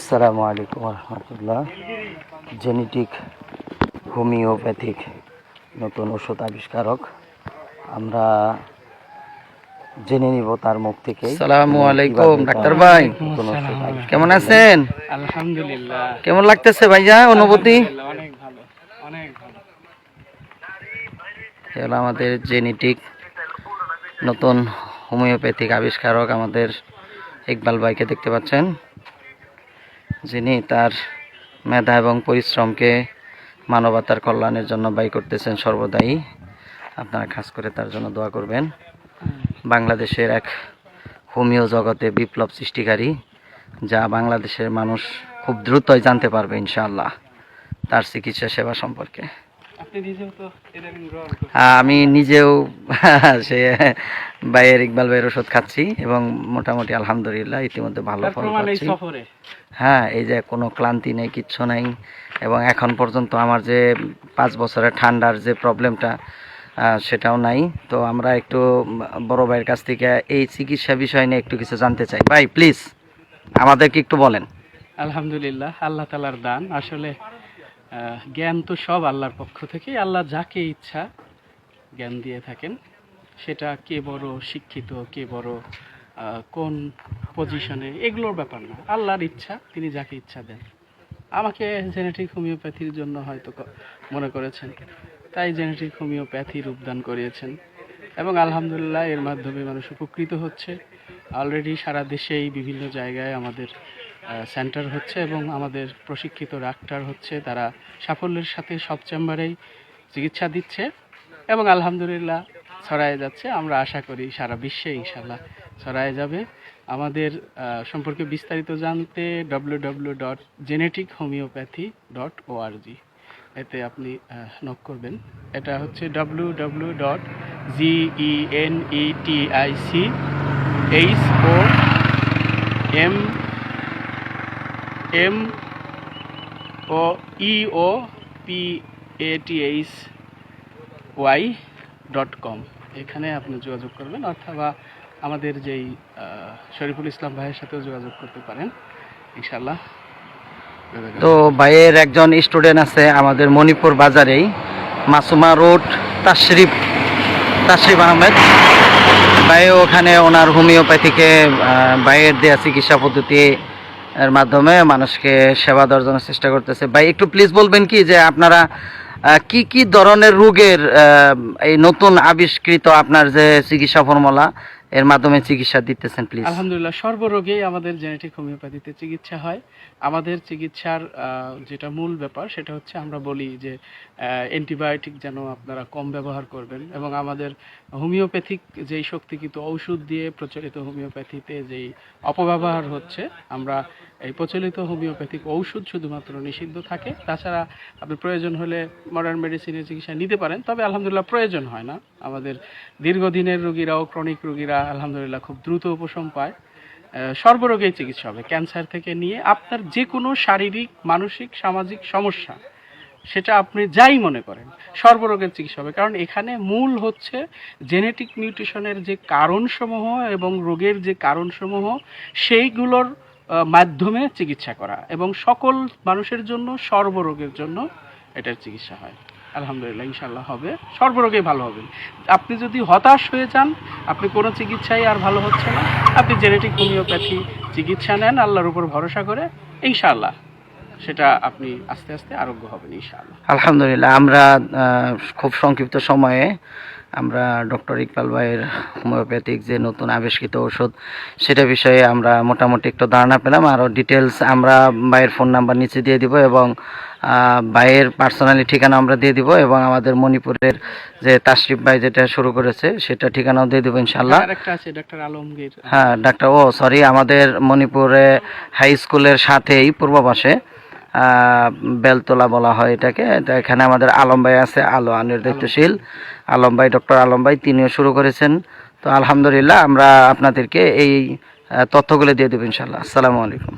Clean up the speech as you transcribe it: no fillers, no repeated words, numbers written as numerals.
আসসালামু আলাইকুম রহমতুল্লাহ। Genetic homeopathic নতুন ওষুধ আবিষ্কারক, আমরা জেনে নিব তার মুখ থেকে। আসসালামু আলাইকুম ডাক্তার ভাই, কেমন আছেন? আলহামদুলিল্লাহ। কেমন লাগতেছে ভাইয়া অনুভূতি? অনেক ভালো, অনেক ভালো। এগুলো আমাদের জেনেটিক নতুন হোমিওপ্যাথিক আবিষ্কারক আমাদের ইকবাল ভাইকে দেখতে পাচ্ছেন, যিনি তার মেধা এবং পরিশ্রমকে মানবতার কল্যাণের জন্য ব্যয় করতেছেন সর্বদাই। আপনারা খাস করে তার জন্য দোয়া করবেন। বাংলাদেশের এক হোমিও জগতে বিপ্লব সৃষ্টিকারী, যা বাংলাদেশের মানুষ খুব দ্রুতই জানতে পারবে ইনশাআল্লাহ তার চিকিৎসা সেবা সম্পর্কে। আমি নিজেও সে ভাইয়ের ইকবাল ভাইয়ের ওষুধ খাচ্ছি এবং মোটামুটি আলহামদুলিল্লাহ ইতিমধ্যে ভালো ফল পাচ্ছি। হ্যাঁ, এই যে কোনো ক্লান্তি নেই, কিচ্ছু নেই। এবং এখন পর্যন্ত আমার যে 5 বছরের ঠান্ডার যে প্রবলেমটা সেটাও নাই। তো আমরা একটু বড় ভাইয়ের কাছ থেকে এই চিকিৎসা বিষয় নিয়ে একটু কিছু জানতে চাই। ভাই প্লিজ আমাদেরকে একটু বলেন। আলহামদুলিল্লাহ, আল্লাহ তাআলার দান। আসলে জ্ঞান তো সব আল্লাহর পক্ষ থেকে। আল্লাহ যাকে ইচ্ছা জ্ঞান দিয়ে থাকেন। সেটা কে বড় শিক্ষিত, কে বড় কোন পজিশনে, এগুলোর ব্যাপার না। আল্লাহর ইচ্ছা, তিনি যাকে ইচ্ছা দেন। আমাকে জেনেটিক হোমিওপ্যাথির জন্য হয়তো মনে করেছেন, তাই জেনেটিক হোমিওপ্যাথি রূপদান করিয়েছেন এবং আলহামদুলিল্লাহ এর মাধ্যমে মানুষ উপকৃত হচ্ছে। অলরেডি সারা দেশেই বিভিন্ন জায়গায় আমাদের সেন্টার হচ্ছে এবং আমাদের প্রশিক্ষিত ডাক্তার হচ্ছে, তারা সাফল্যের সাথে সব চেম্বারেই চিকিৎসা দিচ্ছে এবং আলহামদুলিল্লাহ ছড়ায় যাচ্ছে। আমরা আশা করি সারা বিশ্বে ইনশাল্লাহ ছড়ায় যাবে। আমাদের সম্পর্কে বিস্তারিত জানতে www.genetichomeopathy.org এতে আপনি নক করবেন। এটা হচ্ছে www.genetichomeopathy.com। এখানে আপনি যোগাযোগ করবেন, অথবা আমাদের যেই শরীফুল ইসলাম ভাইয়ের সাথেও যোগাযোগ করতে পারেন ইনশাল্লাহ। তো ভাইয়ের একজন স্টুডেন্ট আছে আমাদের মণিপুর বাজারেই, মাসুমা রোড, তাশরিফ আহমেদ ভাই। ওখানে ওনার হোমিওপ্যাথিকে ভাইয়ের দেয়া চিকিৎসা পদ্ধতি এর মাধ্যমে মানুষকে সেবা দেওয়ার জন্য চেষ্টা করতেছে। ভাই একটু প্লিজ বলবেন কি যে আপনারা কি কি ধরনের রোগের এই নতুন আবিষ্কৃত আপনার যে চিকিৎসা ফর্মুলা এর মাধ্যমে চিকিৎসা দিতেছেন প্লিজ? আলহামদুলিল্লাহ, সর্বরোগেই আমাদের জেনেটিক হোমিওপ্যাথিতে চিকিৎসা হয়। আমাদের চিকিৎসার যেটা মূল ব্যাপার সেটা হচ্ছে আমরা বলি যে অ্যান্টিবায়োটিক যেন আপনারা কম ব্যবহার করবেন এবং আমাদের হোমিওপ্যাথিক যেই শক্তিকৃত ঔষধ দিয়ে প্রচলিত হোমিওপ্যাথিতে যেই অপব্যবহার হচ্ছে, আমরা এই প্রচলিত হোমিওপ্যাথিক ঔষধ শুধুমাত্র নিষিদ্ধ থাকে। তাছাড়া আপনি প্রয়োজন হলে মডার্ন মেডিসিনের চিকিৎসা নিতে পারেন, তবে আলহামদুলিল্লাহ প্রয়োজন হয় না। আমাদের দীর্ঘদিনের রোগীরাও, ক্রনিক রোগীরা আলহামদুলিল্লাহ খুব দ্রুত উপশম পায়। সর্বরোগেই চিকিৎসা হবে, ক্যান্সার থেকে নিয়ে আপনার যে কোনো শারীরিক, মানসিক, সামাজিক সমস্যা, সেটা আপনি যাই মনে করেন, সর্বরোগের চিকিৎসা হবে। কারণ এখানে মূল হচ্ছে জেনেটিক মিউটেশনের যে কারণসমূহ এবং রোগের যে কারণসমূহ, সেইগুলোর মাধ্যমে চিকিৎসা করা এবং সকল মানুষের জন্য, সর্বরোগের জন্য এটার চিকিৎসা হয়। আলহামদুলিল্লাহ ইনশাল্লাহ হবে, সর্বরোগে ভালো হবেন। আপনি যদি হতাশ হয়ে যান, আপনি কোনো চিকিৎসাই আর ভালো হচ্ছে না, আপনি জেনেটিক হোমিওপ্যাথি চিকিৎসা নেন আল্লাহর উপর ভরসা করে, ইনশাআল্লাহ সেটা আপনি আস্তে আস্তে আরোগ্য হবেন ইনশাআল্লাহ। আলহামদুলিল্লাহ, আমরা খুব সংক্ষিপ্ত সময়ে আমরা ডক্টর ইকবাল ভাইয়ের হোমিওপ্যাথিক যে নতুন আবিষ্কৃত ওষুধ সেটা বিষয়ে আমরা মোটামুটি একটু ধারণা পেলাম। আরও ডিটেলস আমরা ভাইয়ের ফোন নাম্বার নিচে দিয়ে দিব এবং ভাইয়ের পার্সোনালি ঠিকানা আমরা দিয়ে দিব এবং আমাদের মণিপুরের যে তাশরিফ ভাই যেটা শুরু করেছে সেটা ঠিকানাও দিয়ে দেবো ইনশাল্লাহ। ডাক্তার আলমগীর, হ্যাঁ ডাক্তার, সরি, আমাদের মণিপুরে হাই স্কুলের সাথেই পূর্ব পাশে বেলতলা বলা হয় এটাকে। এখানে আমাদের আলম ভাই আছে, আলোয়ানের দায়িত্বশীল আলম ভাই, ডক্টর আলম ভাই, তিনিও শুরু করেছেন। তো আলহামদুলিল্লাহ আমরা আপনাদেরকে এই তথ্যগুলো দিয়ে দেবো ইনশাল্লাহ। আসসালামু আলাইকুম।